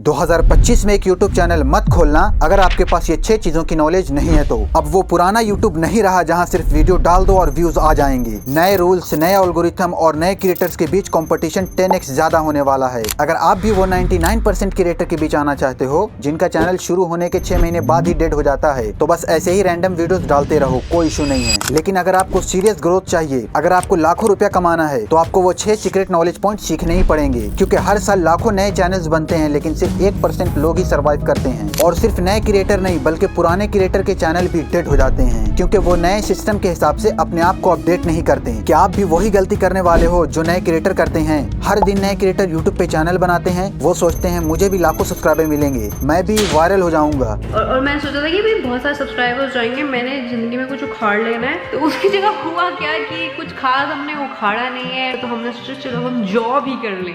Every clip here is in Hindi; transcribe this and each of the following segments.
2025 में एक YouTube चैनल मत खोलना अगर आपके पास ये 6 चीजों की नॉलेज नहीं है तो। अब वो पुराना YouTube नहीं रहा जहां सिर्फ वीडियो डाल दो और व्यूज आ जाएंगे। नए रूल्स, नए एल्गोरिथम और नए क्रिएटर्स के बीच कंपटीशन 10x ज्यादा होने वाला है। अगर आप भी वो 99% क्रिएटर के बीच आना चाहते हो जिनका चैनल शुरू होने के 6 महीने बाद ही डेड हो जाता है, तो बस ऐसे ही रैंडम वीडियोस डालते रहो, कोई इशू नहीं है। लेकिन अगर आपको सीरियस ग्रोथ चाहिए, अगर आपको लाखों रुपया कमाना है, तो आपको वो 6 सीक्रेट नॉलेज पॉइंट सीखने ही पड़ेंगे। क्योंकि हर साल लाखों नए चैनल्स बनते हैं लेकिन सिर्फ 1% लोग ही सर्वाइव करते हैं। और सिर्फ नए क्रिएटर नहीं बल्कि पुराने क्रिएटर के चैनल भी डेड हो जाते हैं क्योंकि वो नए सिस्टम के हिसाब से अपने आप को अपडेट नहीं करते। क्या आप भी वही गलती करने वाले हो जो नए क्रिएटर करते हैं? हर दिन नए क्रिएटर यूट्यूब पे चैनल बनाते हैं, वो सोचते हैं मुझे भी लाखों सब्सक्राइबर मिलेंगे, मैं भी वायरल हो जाऊंगा। और मैंने सोचा था कि भाई बहुत सारे सब्सक्राइबर्स जाएंगे, मैंने जिंदगी में कुछ उखाड़ लेना है। तो उसकी जगह हुआ क्या कि कुछ खास हमने उखाड़ा नहीं है, तो हमने सोचा चलो हम जॉब ही कर ले।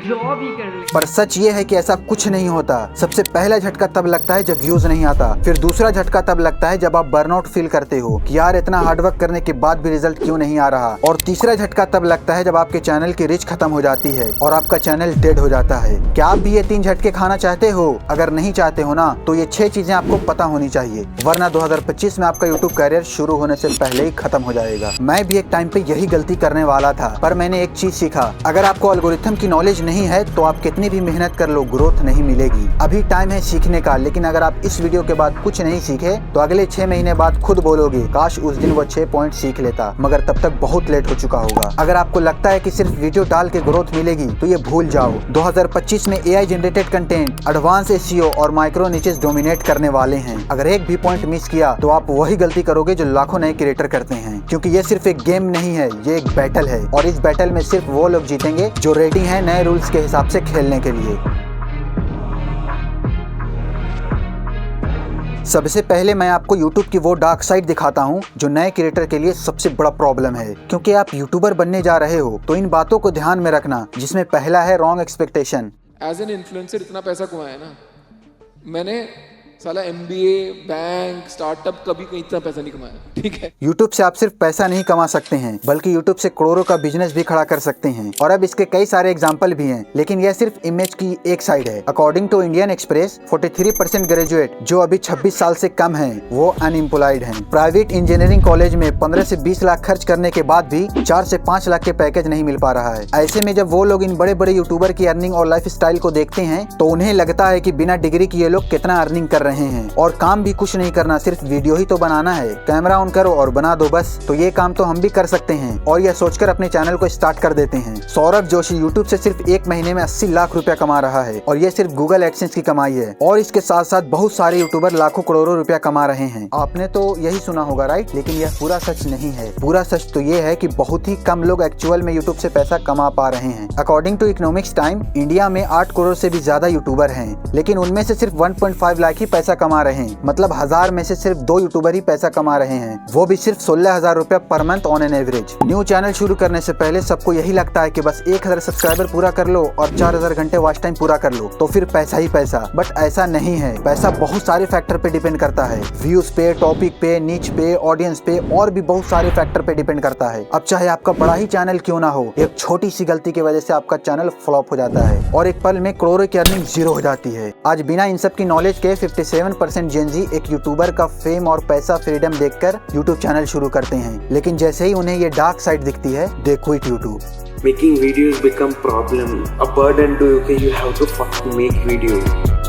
पर सच ये है कि ऐसा कुछ नहीं होता। सबसे पहला झटका तब लगता है जब व्यूज नहीं आता, फिर दूसरा झटका तब लगता है जब आप बर्नआउट फील करते हो कि यार इतना हार्डवर्क करने के बाद भी रिजल्ट क्यों नहीं आ रहा, और तीसरा झटका तब लगता है जब आपके चैनल की रीच खत्म हो जाती है और आपका चैनल डेड हो जाता है। क्या आप भी ये 3 झटके खाना चाहते हो? अगर नहीं चाहते हो ना तो ये 6 चीजें आपको पता होनी चाहिए, वरना 2025 में आपका यूट्यूब कैरियर शुरू होने से पहले ही खत्म हो जाएगा। मैं भी एक टाइम पे यही गलती करने वाला था, पर मैंने एक चीज सीखा, अगर आपको एल्गोरिथम की नॉलेज नहीं है तो आप कितनी भी मेहनत कर लो, ग्रोथ नहीं मिलेगी। अभी टाइम है सीखने का, लेकिन अगर आप इस वीडियो के बाद कुछ नहीं सीखे तो अगले 6 महीने बाद खुद बोलोगे काश उस दिन वो 6 पॉइंट सीख लेता, मगर तब तक बहुत लेट हो चुका होगा। अगर आपको लगता है कि सिर्फ वीडियो डाल के ग्रोथ मिलेगी तो ये भूल जाओ। 2025 में AI generated content, advance SEO और माइक्रो निचेस डोमिनेट करने वाले हैं। अगर एक भी पॉइंट मिस किया तो आप वही गलती करोगे जो लाखों नए क्रिएटर करते हैं, क्योंकि ये सिर्फ एक गेम नहीं है, ये एक बैटल है। और इस बैटल में सिर्फ वो लोग जीतेंगे जो रेडी हैं नए रूल्स के हिसाब से खेलने के लिए। सबसे पहले मैं आपको YouTube की वो डार्क साइड दिखाता हूँ जो नए क्रिएटर के लिए सबसे बड़ा प्रॉब्लम है। क्योंकि आप यूट्यूबर बनने जा रहे हो तो इन बातों को ध्यान में रखना, जिसमें पहला है wrong expectation. As an influencer इतना पैसा कमाया ना मैंने, साला MBA, बैंक, स्टार्टअप कभी कहीं इतना पैसा नहीं कमाया, ठीक है। YouTube से आप सिर्फ पैसा नहीं कमा सकते हैं बल्कि YouTube से करोड़ों का बिजनेस भी खड़ा कर सकते हैं। और अब इसके कई सारे एग्जाम्पल भी हैं, लेकिन यह सिर्फ इमेज की एक साइड है। According to Indian Express 43% graduate जो अभी 26 साल से कम हैं, वो अनएम्प्लॉयड हैं। प्राइवेट इंजीनियरिंग कॉलेज में 15 से 20 लाख खर्च करने के बाद भी 4 से 5 लाख के पैकेज नहीं मिल पा रहा है। ऐसे में जब वो लोग इन बड़े बड़े यूट्यूबर की अर्निंग और लाइफ स्टाइल को देखते हैं तो उन्हें लगता है कि बिना डिग्री के ये लोग कितना अर्निंग कर रहे हैं, और काम भी कुछ नहीं करना, सिर्फ वीडियो ही तो बनाना है, कैमरा ऑन करो और बना दो बस, तो ये काम तो हम भी कर सकते हैं। और यह सोचकर अपने चैनल को स्टार्ट कर देते हैं। सौरभ जोशी यूट्यूब से सिर्फ एक महीने में 80 लाख रुपया कमा रहा है, और यह सिर्फ गूगल एडसेंस की कमाई है। और इसके साथ साथ बहुत सारे यूट्यूबर लाखों करोड़ों रुपया कमा रहे हैं। आपने तो यही सुना होगा, राइट? लेकिन यह पूरा सच नहीं है। पूरा सच तो ये है कि बहुत ही कम लोग एक्चुअल में यूट्यूब से पैसा कमा पा रहे हैं। According to economics time, India में 8 करोड़ से भी ज्यादा यूट्यूबर हैं, लेकिन उनमें से सिर्फ 1.5 लाख ही पैसा कमा रहे हैं। मतलब 1000 में से सिर्फ 2 यूट्यूबर ही पैसा कमा रहे हैं, वो भी सिर्फ 16,000 रुपया per month on an average. New channel शुरू करने से पहले सबको यही लगता है कि बस 1000 सब्सक्राइबर पूरा कर लो और 4000 घंटे वॉच टाइम पूरा कर लो तो फिर पैसा ही पैसा। बट ऐसा नहीं है। पैसा बहुत सारे फैक्टर पे डिपेंड करता है, व्यूज पे, टॉपिक पे, नीच पे, ऑडियंस पे, और भी बहुत सारे फैक्टर पे डिपेंड करता है। अब चाहे आपका बड़ा ही चैनल क्यों ना हो, एक छोटी सी गलती की वजह से आपका चैनल फ्लॉप हो जाता है और एक पल में करोड़ों की अर्निंग जीरो हो जाती है। आज बिना इन सब की नॉलेज के 57% जेनजी एक यूट्यूबर का फेम और पैसा, फ्रीडम देखकर यूट्यूब चैनल शुरू करते हैं, लेकिन जैसे ही उन्हें ये डार्क साइड दिखती है, they quit YouTube. Making videos become problem, a burden to you. Okay, you have to fucking make videos.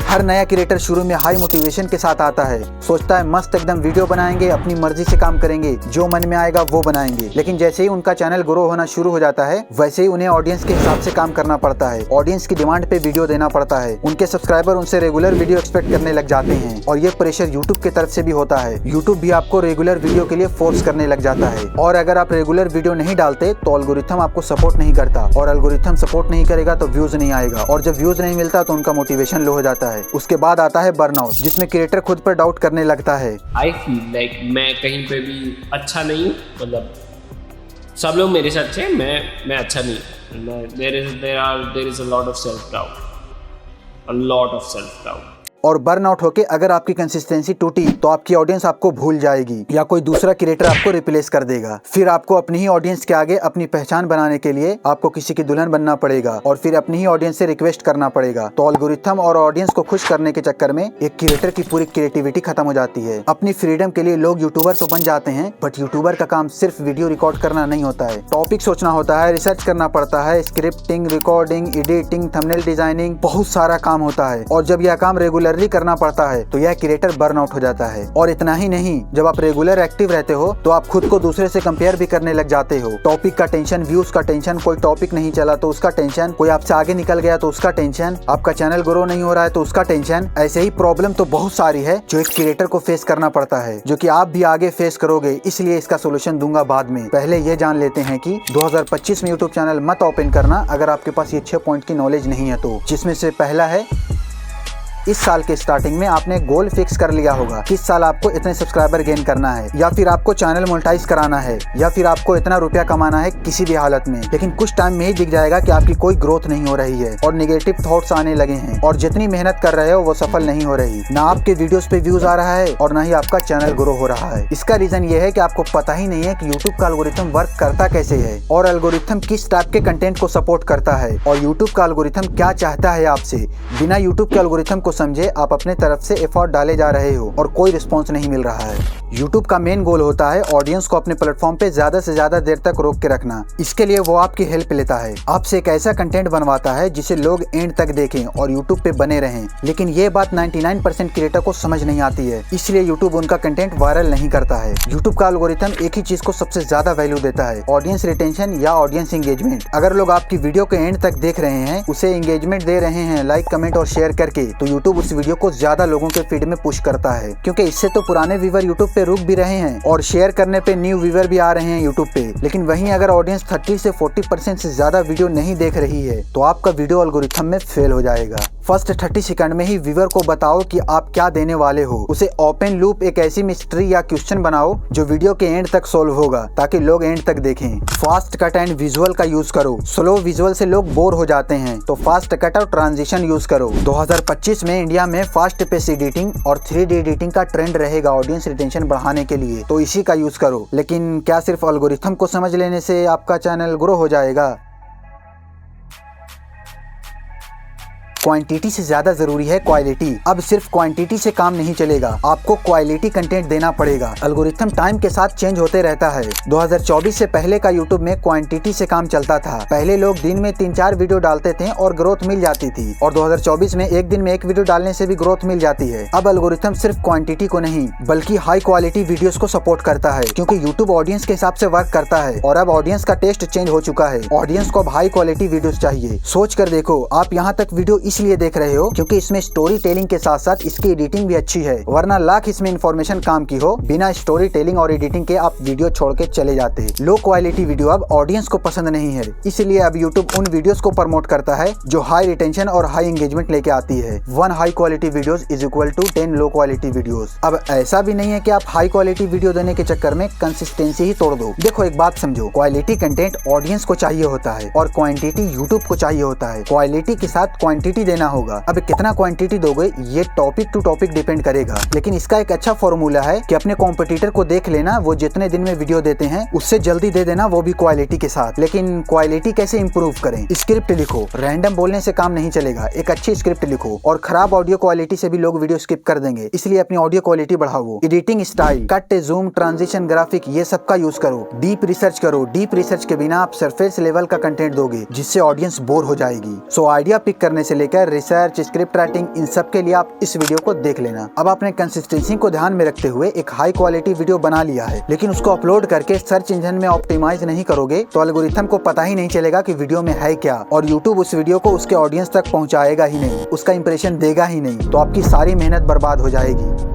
हर नया क्रिएटर शुरू में हाई मोटिवेशन के साथ आता है, सोचता है मस्त एकदम वीडियो बनाएंगे, अपनी मर्जी से काम करेंगे, जो मन में आएगा वो बनाएंगे। लेकिन जैसे ही उनका चैनल ग्रो होना शुरू हो जाता है, वैसे ही उन्हें ऑडियंस के हिसाब से काम करना पड़ता है, ऑडियंस की डिमांड पे वीडियो देना पड़ता है। उनके सब्सक्राइबर उनसे रेगुलर वीडियो एक्सपेक्ट करने लग जाते हैं, और ये प्रेशर यूट्यूब की तरफ से भी होता है। यूट्यूब भी आपको रेगुलर वीडियो के लिए फोर्स करने लग जाता है, और अगर आप रेगुलर वीडियो नहीं डालते तो एल्गोरिथम आपको सपोर्ट नहीं करता, और एल्गोरिथम सपोर्ट नहीं करेगा तो व्यूज नहीं आएगा, और जब व्यूज नहीं मिलता तो उनका मोटिवेशन लो हो जाता है। उसके बाद आता है बर्नआउट, जिसमें क्रिएटर खुद पर डाउट करने लगता है। आई फील लाइक मैं कहीं पे भी अच्छा नहीं हूँ, मतलब सब लोग मेरे से अच्छे हैं, मैं अच्छा नहीं। There is a lot of self doubt, a lot of self doubt. और बर्न आउट होके अगर आपकी कंसिस्टेंसी टूटी तो आपकी ऑडियंस आपको भूल जाएगी या कोई दूसरा क्रिएटर आपको रिप्लेस कर देगा। फिर आपको अपनी ही ऑडियंस के आगे अपनी पहचान बनाने के लिए आपको किसी की दुल्हन बनना पड़ेगा और फिर अपनी ही ऑडियंस से रिक्वेस्ट करना पड़ेगा। तो एल्गोरिथम और ऑडियंस को खुश करने के चक्कर में एक क्रिएटर की पूरी क्रिएटिविटी खत्म हो जाती है। अपनी फ्रीडम के लिए लोग यूट्यूबर तो बन जाते हैं, बट यूट्यूबर का काम सिर्फ वीडियो रिकॉर्ड करना नहीं होता है। टॉपिक सोचना होता है, रिसर्च करना पड़ता है, scripting, recording, editing, thumbnail designing, बहुत सारा काम होता है। और जब यह काम रेगुलरली करना पड़ता है तो यह क्रिएटर बर्न आउट हो जाता है। और इतना ही नहीं, जब आप रेगुलर एक्टिव रहते हो तो आप खुद को दूसरे से कंपेयर भी करने लग जाते हो। टॉपिक का टेंशन, व्यूज का टेंशन, कोई टॉपिक नहीं चला तो उसका टेंशन, कोई आपसे आगे निकल गया तो उसका टेंशन, आपका चैनल ग्रो नहीं हो रहा है तो उसका टेंशन। ऐसे ही प्रॉब्लम तो बहुत सारी है जो एक क्रिएटर को फेस करना पड़ता है, जो कि आप भी आगे फेस करोगे, इसलिए इसका सोल्यूशन दूंगा बाद में। पहले ये जान लेते हैं कि 2025 में यूट्यूब चैनल मत ओपन करना अगर आपके पास ये 6 पॉइंट की नॉलेज नहीं है तो। जिसमें से पहला है, इस साल के स्टार्टिंग में आपने गोल फिक्स कर लिया होगा कि इस साल आपको इतने सब्सक्राइबर गेन करना है, या फिर आपको चैनल मोनेटाइज कराना है, या फिर आपको इतना रुपया कमाना है किसी भी हालत में। लेकिन कुछ टाइम में ही दिख जाएगा कि आपकी कोई ग्रोथ नहीं हो रही है और नेगेटिव थॉट्स आने लगे हैं और जितनी मेहनत कर रहे हो वो सफल नहीं हो रही। ना आपके वीडियोस पे व्यूज आ रहा है और ना ही आपका चैनल ग्रो हो रहा है। इसका रीजन ये है कि आपको पता ही नहीं है कि यूट्यूब का एल्गोरिथम वर्क करता कैसे है और एल्गोरिथम किस टाइप के कंटेंट को सपोर्ट करता है और यूट्यूब का एल्गोरिथम क्या चाहता है आपसे। बिना यूट्यूब के एल्गोरिथम को समझे आप अपने तरफ से एफर्ट डाले जा रहे हो और कोई रिस्पॉन्स नहीं मिल रहा है। यूट्यूब का मेन गोल होता है ऑडियंस को अपने प्लेटफॉर्म पे ज्यादा से ज्यादा देर तक रोक के रखना। इसके लिए वो आपकी हेल्प लेता है, आपसे एक ऐसा कंटेंट बनवाता है जिसे लोग एंड तक देखें और यूट्यूब पे बने रहें। लेकिन ये बात 99% क्रिएटर को समझ नहीं आती है, इसलिए यूट्यूब उनका कंटेंट वायरल नहीं करता है। यूट्यूब का एल्गोरिथम एक ही चीज को सबसे ज्यादा वैल्यू देता है, ऑडियंस रिटेंशन या ऑडियंस एंगेजमेंट। अगर लोग आपकी वीडियो के एंड तक देख रहे हैं, उसे एंगेजमेंट दे रहे हैं लाइक, कमेंट और शेयर करके, तो यूट्यूब उस वीडियो को ज्यादा लोगों के फीड में पुश करता है, क्योंकि इससे तो पुराने व्यूवर यूट्यूब पे रुक भी रहे हैं और शेयर करने पे न्यू व्यूवर भी आ रहे हैं यूट्यूब पे। लेकिन वहीं अगर ऑडियंस 30 से 40% से ज्यादा वीडियो नहीं देख रही है तो आपका वीडियो एल्गोरिथम में फेल हो जाएगा। फर्स्ट 30 सेकंड में ही व्यूवर को बताओ कि आप क्या देने वाले हो। उसे ओपन लूप एक ऐसी मिस्ट्री या क्वेश्चन बनाओ जो वीडियो के एंड तक सोल्व होगा ताकि लोग एंड तक देखें। फास्ट कट एंड विजुअल का यूज करो, स्लो विजुअल से लोग बोर हो जाते हैं, तो फास्ट कट और ट्रांजिशन यूज करो। 2025 में इंडिया में फास्ट पेस एडिटिंग और 3D एडिटिंग का ट्रेंड रहेगा ऑडियंस रिटेंशन बढ़ाने के लिए, तो इसी का यूज करो। लेकिन क्या सिर्फ एल्गोरिथम को समझ लेने से आपका चैनल ग्रो हो जाएगा? क्वांटिटी से ज्यादा जरूरी है क्वालिटी। अब सिर्फ क्वांटिटी से काम नहीं चलेगा, आपको क्वालिटी कंटेंट देना पड़ेगा। एल्गोरिथम टाइम के साथ चेंज होते रहता है। 2024 से पहले का यूट्यूब में क्वांटिटी से काम चलता था। पहले लोग दिन में 3-4 वीडियो डालते थे और ग्रोथ मिल जाती थी, और 2024 में एक दिन में एक वीडियो डालने से भी ग्रोथ मिल जाती है। अब एल्गोरिथम सिर्फ क्वांटिटी को नहीं बल्कि हाई क्वालिटी वीडियोस को सपोर्ट करता है, क्योंकि यूट्यूब ऑडियंस के हिसाब से वर्क करता है और अब ऑडियंस का टेस्ट चेंज हो चुका है। ऑडियंस को अब हाई क्वालिटी वीडियोस चाहिए। सोच कर देखो, आप यहाँ तक वीडियो इसलिए देख रहे हो क्योंकि इसमें स्टोरी टेलिंग के साथ साथ इसकी एडिटिंग भी अच्छी है, वरना लाख इसमें इंफॉर्मेशन काम की हो, बिना स्टोरी टेलिंग और एडिटिंग के आप वीडियो छोड़ के चले जाते। लो क्वालिटी वीडियो अब ऑडियंस को पसंद नहीं है, इसलिए अब यूट्यूब उन वीडियोस को प्रमोट करता है जो हाई रिटेंशन और हाई एंगेजमेंट लेके आती है। 1 high quality videos is equal to 10 low quality videos. अब ऐसा भी नहीं है कि आप हाई क्वालिटी वीडियो देने के चक्कर में कंसिस्टेंसी ही तोड़ दो। देखो एक बात समझो, क्वालिटी कंटेंट ऑडियंस को चाहिए होता है और क्वांटिटी यूट्यूब को चाहिए होता है। क्वालिटी के साथ क्वांटिटी देना होगा। अब कितना क्वांटिटी दोगे ये टॉपिक टू टॉपिक डिपेंड करेगा, लेकिन इसका एक अच्छा फॉर्मूला है कि अपने कॉम्पिटिटर को देख लेना, वो जितने दिन में वीडियो देते हैं उससे जल्दी दे देना, वो भी क्वालिटी के साथ। लेकिन क्वालिटी कैसे इंप्रूव करें? स्क्रिप्ट लिखो, रैंडम बोलने से काम नहीं चलेगा, एक अच्छी स्क्रिप्ट लिखो। और खराब ऑडियो क्वालिटी से भी लोग वीडियो स्किप कर देंगे, इसलिए अपनी ऑडियो क्वालिटी बढ़ाओ। Editing style, cut, zoom, transition, graphic, ये सब का यूज करो। डीप रिसर्च करो, डीप रिसर्च के बिना आप सरफेस लेवल का कंटेंट दोगे जिससे ऑडियंस बोर हो जाएगी। सो आइडिया पिक करने से लेकर रिसर्च, स्क्रिप्ट राइटिंग, इन सब के लिए आप इस वीडियो को देख लेना। अब आपने कंसिस्टेंसी को ध्यान में रखते हुए एक हाई क्वालिटी वीडियो बना लिया है, लेकिन उसको अपलोड करके सर्च इंजन में ऑप्टिमाइज नहीं करोगे तो एल्गोरिथम को पता ही नहीं चलेगा कि वीडियो में है क्या, और यूट्यूब उस वीडियो को उसके ऑडियंस तक पहुंचाएगा ही नहीं, उसका इंप्रेशन देगा ही नहीं, तो आपकी सारी मेहनत बर्बाद हो जाएगी।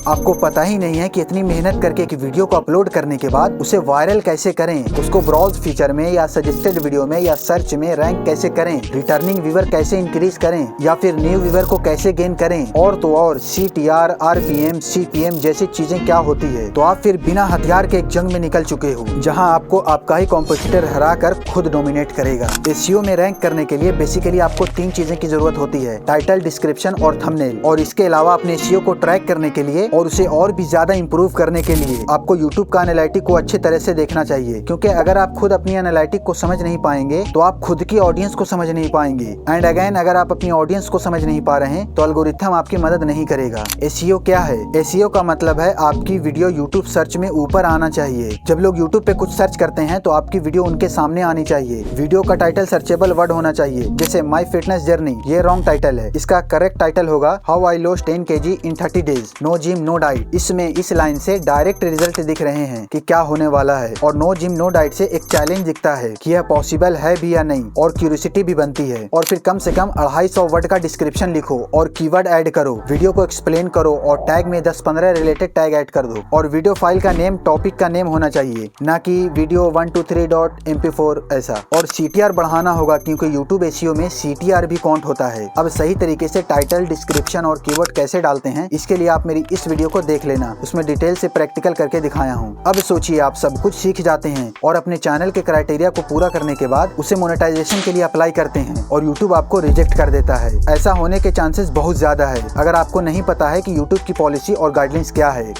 आपको पता ही नहीं है कि इतनी मेहनत करके एक वीडियो को अपलोड करने के बाद उसे वायरल कैसे करें, उसको ब्राउज फीचर में या सजेस्टेड वीडियो में या सर्च में रैंक कैसे करें, रिटर्निंग व्यूअर कैसे इंक्रीज करें या फिर न्यू व्यूअर को कैसे गेन करें, और तो और CTR, RPM, CPM जैसी चीजें क्या होती है। तो आप फिर बिना हथियार के एक जंग में निकल चुके हो जहां आपको आपका ही कॉम्पिटिटर हरा कर खुद डोमिनेट करेगा। SEO में रैंक करने के लिए बेसिकली आपको 3 चीजें की जरूरत होती है, टाइटल, डिस्क्रिप्शन और थंबनेल। और इसके अलावा अपने SEO को ट्रैक करने के लिए और उसे और भी ज्यादा इंप्रूव करने के लिए आपको YouTube का एनालिटिक को अच्छी तरह से देखना चाहिए, क्योंकि अगर आप खुद अपनी एनालिटिक को समझ नहीं पाएंगे तो आप खुद की ऑडियंस को समझ नहीं पाएंगे। एंड अगेन, अगर आप अपनी ऑडियंस को समझ नहीं पा रहे हैं तो एल्गोरिथम आपकी मदद नहीं करेगा। SEO क्या है? SEO का मतलब है आपकी वीडियो YouTube सर्च में ऊपर आना चाहिए। जब लोग YouTube पे कुछ सर्च करते हैं तो आपकी वीडियो उनके सामने आनी चाहिए। वीडियो का टाइटल सर्चेबल वर्ड होना चाहिए, जैसे माई फिटनेस जर्नी, ये रॉन्ग टाइटल है। इसका करेक्ट टाइटल होगा how I lost 10 kg in 30 days, no gym no diet. इसमें इस लाइन से डायरेक्ट रिजल्ट दिख रहे हैं कि क्या होने वाला है, और नो जिम नो डाइट से एक चैलेंज दिखता है कि यह पॉसिबल है भी या नहीं, और क्यूरियोसिटी भी बनती है। और फिर कम से कम 250 वर्ड का डिस्क्रिप्शन लिखो और कीवर्ड ऐड करो, वीडियो को एक्सप्लेन करो और टैग में 10-15 रिलेटेड टैग ऐड कर दो। और वीडियो फाइल का नेम टॉपिक का नेम होना चाहिए, ना कि वीडियो 123.mp4 ऐसा। और CTR बढ़ाना होगा, क्योंकि YouTube SEO में CTR भी काउंट होता है। अब सही तरीके से टाइटल, डिस्क्रिप्शन और कीवर्ड कैसे डालते हैं, इसके लिए आप मेरी इस वीडियो को देख लेना, उसमें डिटेल से प्रैक्टिकल करके दिखाया हूँ। अब सोचिए, आप सब कुछ सीख जाते हैं और अपने चैनल के क्राइटेरिया को पूरा करने के बाद उसे मोनेटाइजेशन के लिए अप्लाई करते हैं और YouTube आपको रिजेक्ट कर देता है। ऐसा होने के चांसेस बहुत ज्यादा है अगर आपको नहीं पता है कि YouTube की पॉलिसी और गाइडलाइंस क्या है।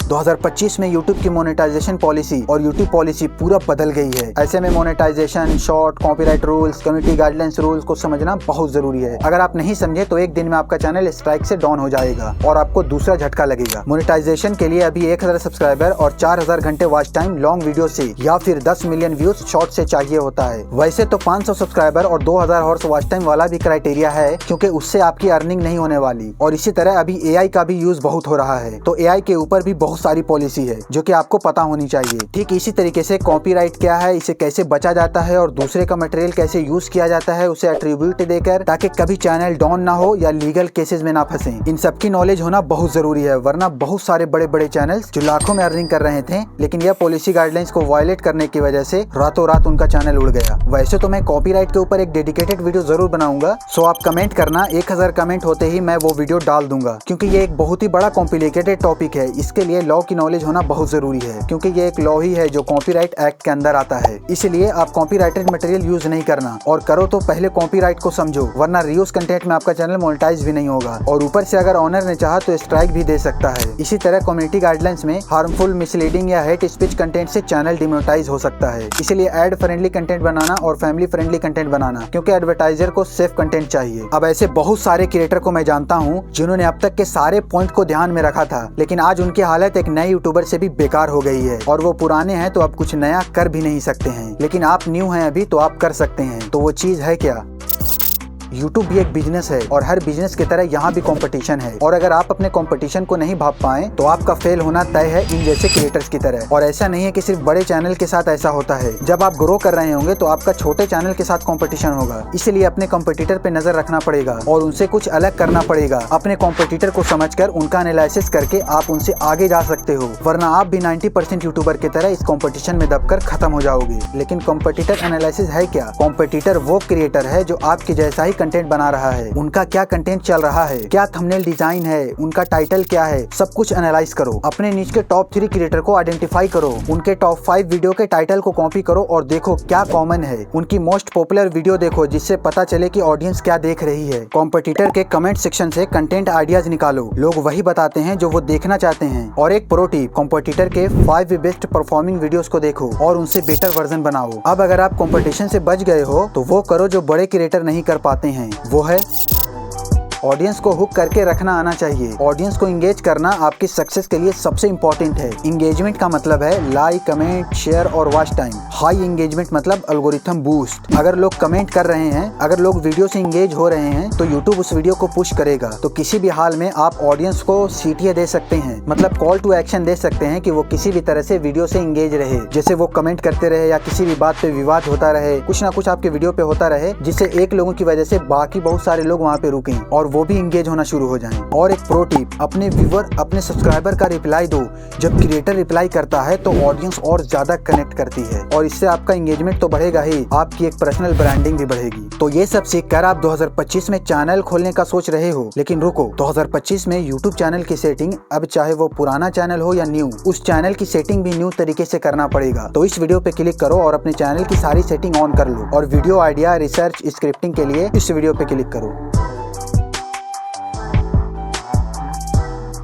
2025 में YouTube की मोनेटाइजेशन पॉलिसी और YouTube पॉलिसी पूरा बदल गई है। ऐसे में monetization, short, copyright rules, community guidelines rules को समझना बहुत जरूरी है। अगर आप नहीं समझे तो एक दिन में आपका चैनल स्ट्राइक से डाउन हो जाएगा और आपको दूसरा झटका लगेगा। मोनेटाइजेशन के लिए अभी 1000 सब्सक्राइबर और 4000 घंटे वॉच टाइम लॉन्ग वीडियो से या फिर 10 मिलियन व्यूज शॉर्ट से चाहिए होता है। वैसे तो 500 सब्सक्राइबर और 2000 हॉर्स वॉच टाइम वाला भी क्राइटेरिया है, क्योंकि उससे आपकी अर्निंग नहीं होने वाली। और इसी तरह अभी AI का भी यूज बहुत हो रहा है, तो AI के ऊपर भी बहुत सारी पॉलिसी है जो कि आपको पता होनी चाहिए। ठीक इसी तरीके से कॉपीराइट क्या है, इसे कैसे बचा जाता है और दूसरे का मटेरियल कैसे यूज किया जाता है उसे एट्रीब्यूट देकर, ताकि कभी चैनल डाउन ना हो या लीगल केसेस में ना फंसे। इन सब की नॉलेज होना बहुत जरूरी है, वरना बहुत सारे बड़े बड़े चैनल्स जो लाखों में अर्निंग कर रहे थे, लेकिन यह पॉलिसी गाइडलाइंस को वायलेट करने की वजह से रातों रात उनका चैनल उड़ गया। वैसे तो मैं कॉपीराइट के ऊपर एक डेडिकेटेड वीडियो जरूर बनाऊंगा, सो आप कमेंट करना, 1000 कमेंट होते ही मैं वो वीडियो डाल दूंगा, क्योंकि ये एक बहुत ही बड़ा कॉम्प्लिकेटेड टॉपिक है। इसके लिए लॉ की नॉलेज होना बहुत जरूरी है, क्योंकि ये एक लॉ ही है जो कॉपीराइट एक्ट के अंदर आता है। इसलिए आप कॉपीराइटेड मटेरियल यूज नहीं करना, और करो तो पहले कॉपीराइट को समझो, वरना रीयूज कंटेंट में आपका चैनल मोनेटाइज भी नहीं होगा, और ऊपर से अगर ऑनर ने चाहा तो स्ट्राइक भी दे सकता है। इसी तरह कम्युनिटी गाइडलाइंस में हार्मफुल, मिसलीडिंग या हेट स्पीच कंटेंट से चैनल डिमोनेटाइज हो सकता है। इसलिए एड फ्रेंडली कंटेंट बनाना और फैमिली फ्रेंडली कंटेंट बनाना, क्योंकि एडवर्टाइजर को सेफ कंटेंट चाहिए। अब ऐसे बहुत सारे क्रिएटर को मैं जानता हूँ जिन्होंने अब तक के सारे पॉइंट को ध्यान में रखा था, लेकिन आज उनकी हालत एक नए यूट्यूबर से भी बेकार हो गई है, और वो पुराने हैं तो अब कुछ नया कर भी नहीं सकते हैं। लेकिन आप न्यू हैं अभी तो आप कर सकते हैं। तो वो चीज है क्या? YouTube भी एक बिजनेस है, और हर बिजनेस की तरह यहाँ भी कंपटीशन है, और अगर आप अपने कंपटीशन को नहीं भाप पाए तो आपका फेल होना तय है, इन जैसे क्रिएटर्स की तरह। और ऐसा नहीं है कि सिर्फ बड़े चैनल के साथ ऐसा होता है, जब आप ग्रो कर रहे होंगे तो आपका छोटे चैनल के साथ कंपटीशन होगा। इसलिए अपने कंपटीटर पे नजर रखना पड़ेगा और उनसे कुछ अलग करना पड़ेगा। अपने कंपटीटर को समझकर उनका एनालिसिस करके आप उनसे आगे जा सकते हो, वरना आप भी 90% यूट्यूबर की तरह इस कंपटीशन में दबकर खत्म हो जाओगे। लेकिन कंपटीटर एनालिसिस है क्या? कंपटीटर वो क्रिएटर है जो आपके जैसा ही कंटेंट बना रहा है। उनका क्या कंटेंट चल रहा है, क्या थंबनेल डिजाइन है, उनका टाइटल क्या है, सब कुछ एनालाइज करो। अपने नीचे के टॉप 3 क्रिएटर को आइडेंटिफाई करो, उनके टॉप 5 वीडियो के टाइटल को कॉपी करो और देखो क्या कॉमन है। उनकी मोस्ट पॉपुलर वीडियो देखो, जिससे पता चले कि ऑडियंस क्या देख रही है। कॉम्पिटिटर के कमेंट सेक्शन से कंटेंट आइडियाज निकालो, लोग वही बताते हैं जो वो देखना चाहते हैं। और एक प्रो टिप, कॉम्पिटिटर के 5 बेस्ट परफॉर्मिंग वीडियोस को देखो और उनसे बेटर वर्जन बनाओ। अब अगर आप कंपटीशन से बच गए हो तो वो करो जो बड़े क्रिएटर नहीं कर पाते हैं, वो है ऑडियंस को हुक करके रखना आना चाहिए। ऑडियंस को इंगेज करना आपकी सक्सेस के लिए सबसे इंपॉर्टेंट है। इंगेजमेंट का मतलब है लाइक, कमेंट, शेयर और वॉच टाइम। हाई एंगेजमेंट मतलब एल्गोरिथम बूस्ट। अगर लोग कमेंट कर रहे हैं, अगर लोग वीडियो से इंगेज हो रहे हैं तो यूट्यूब उस वीडियो को पुश करेगा। तो किसी भी हाल में आप ऑडियंस को सीटीए दे सकते हैं, मतलब कॉल टू एक्शन दे सकते हैं कि वो किसी भी तरह से वीडियो से इंगेज रहे, जैसे वो कमेंट करते रहे या किसी भी बात पे विवाद होता रहे, कुछ ना कुछ आपके वीडियो पे होता रहे, जिससे एक लोगों की वजह से बाकी बहुत सारे लोग वहाँ पे रुकें और वो भी इंगेज होना शुरू हो जाएं। और एक प्रो टिप, अपने व्यूअर, अपने सब्सक्राइबर का रिप्लाई दो। जब क्रिएटर रिप्लाई करता है तो ऑडियंस और ज्यादा कनेक्ट करती है और इससे आपका एंगेजमेंट तो बढ़ेगा ही, आपकी एक पर्सनल ब्रांडिंग भी बढ़ेगी। तो ये सब सीखकर आप 2025 में चैनल खोलने का सोच रहे हो, लेकिन रुको, 2025 में यूट्यूब चैनल की सेटिंग, अब चाहे वो पुराना चैनल हो या न्यू, उस चैनल की सेटिंग भी न्यू तरीके से करना पड़ेगा। तो इस वीडियो पे क्लिक करो और अपने चैनल की सारी सेटिंग ऑन कर लो और वीडियो आइडिया, रिसर्च, स्क्रिप्टिंग के लिए इस वीडियो पे क्लिक करो।